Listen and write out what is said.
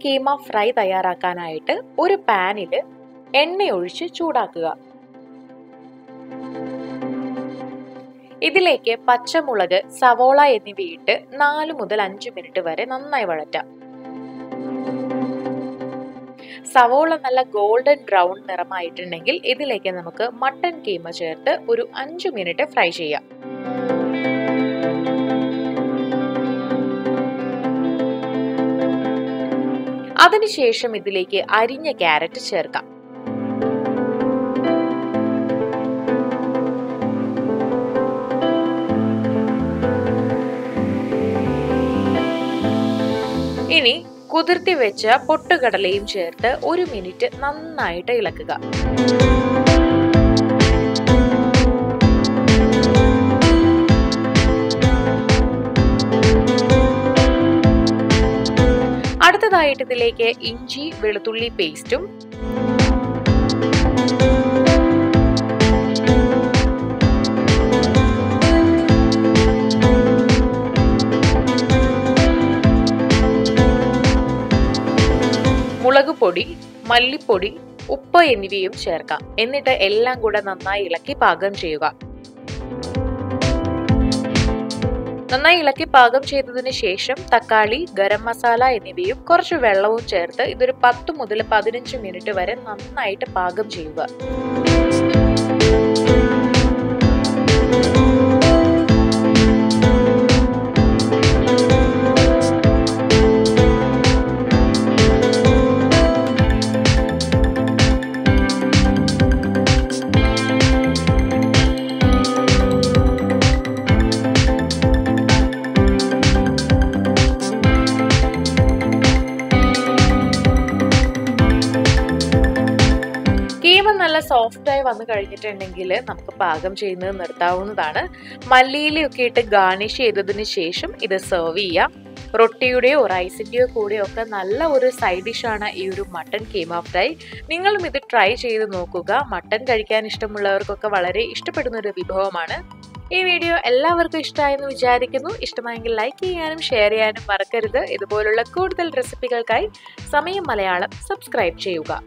Keema fry തയ്യാറാക്കാനായിട്ട് ഒരു പാനിൽ എണ്ണ ഒഴിച്ച് ചൂടാക്കുക. ഇതിലേക്ക് പച്ചമുളക്, സവോള എന്നിവയിട്ട് 4 മുതൽ 5 മിനിറ്റ് വരെ നന്നായി വഴറ്റാം. സവോള നല്ല ഗോൾഡൻ ബ്രൗൺ നിറമായിട്ടുണ്ടെങ്കിൽ ഇതിലേക്ക് നമുക്ക് മട്ടൺ കീമ ചേർത്ത് ഒരു 5 മിനിറ്റ് ഫ്രൈ ചെയ്യാം. അതിനുശേഷം ഇതിലേക്ക് അരിഞ്ഞ ക്യാരറ്റ് ചേർക്കാം. ഇനി കുതിർത്തി വെച്ച പൊട്ടുകടലയും ചേർത്ത് 1 മിനിറ്റ് നന്നായിട്ട് ഇളക്കുക. അടുത്തതായിട്ട് ഇതിലേക്ക് ഇഞ്ചി വെളുത്തുള്ളി പേസ്റ്റും മുളക് പൊടി, മല്ലിപ്പൊടി, ഉപ്പ് എന്നിവയും ചേർക്കാം. എന്നിട്ട് എല്ലാം കൂടെ നന്നായി ഇളക്കി പാകം ചെയ്യുക. നന്നായി ഇളക്കി പാകം ചെയ്തതിനു ശേഷം തക്കാളി, ഗരം മസാല എന്നിവയും കുറച്ച് വെള്ളവും ചേർത്ത് ഇതൊരു 10 മുതൽ 15 മിനിറ്റ് വരെ നന്നായിട്ട് പാകം ചെയ്യുക. കീമ നല്ല സോഫ്റ്റായി വന്നു കഴിഞ്ഞിട്ടുണ്ടെങ്കിൽ നമുക്ക് പാകം ചെയ്യുന്നത് നിർത്താവുന്നതാണ്. മല്ലിയിലൊക്കെ ഇട്ട് ഗാർണിഷ് ചെയ്തതിന് ശേഷം ഇത് സെർവ് ചെയ്യാം. റൊട്ടിയുടെയോ റൈസിന്റെയോ കൂടെയോ ഒക്കെ നല്ല ഒരു സൈഡ് ഡിഷാണ് ഈ ഒരു മട്ടൺ കീമ ഫ്രൈ. നിങ്ങളും ഇത് ട്രൈ ചെയ്ത് നോക്കുക. മട്ടൺ കഴിക്കാൻ ഇഷ്ടമുള്ളവർക്കൊക്കെ വളരെ ഇഷ്ടപ്പെടുന്ന ഒരു വിഭവമാണ്. ഈ വീഡിയോ എല്ലാവർക്കും ഇഷ്ടമായെന്ന് വിചാരിക്കുന്നു. ഇഷ്ടമായെങ്കിൽ ലൈക്ക് ചെയ്യാനും ഷെയർ ചെയ്യാനും മറക്കരുത്. ഇതുപോലുള്ള കൂടുതൽ റെസിപ്പികൾക്കായി സമയം മലയാളം സബ്സ്ക്രൈബ് ചെയ്യുക.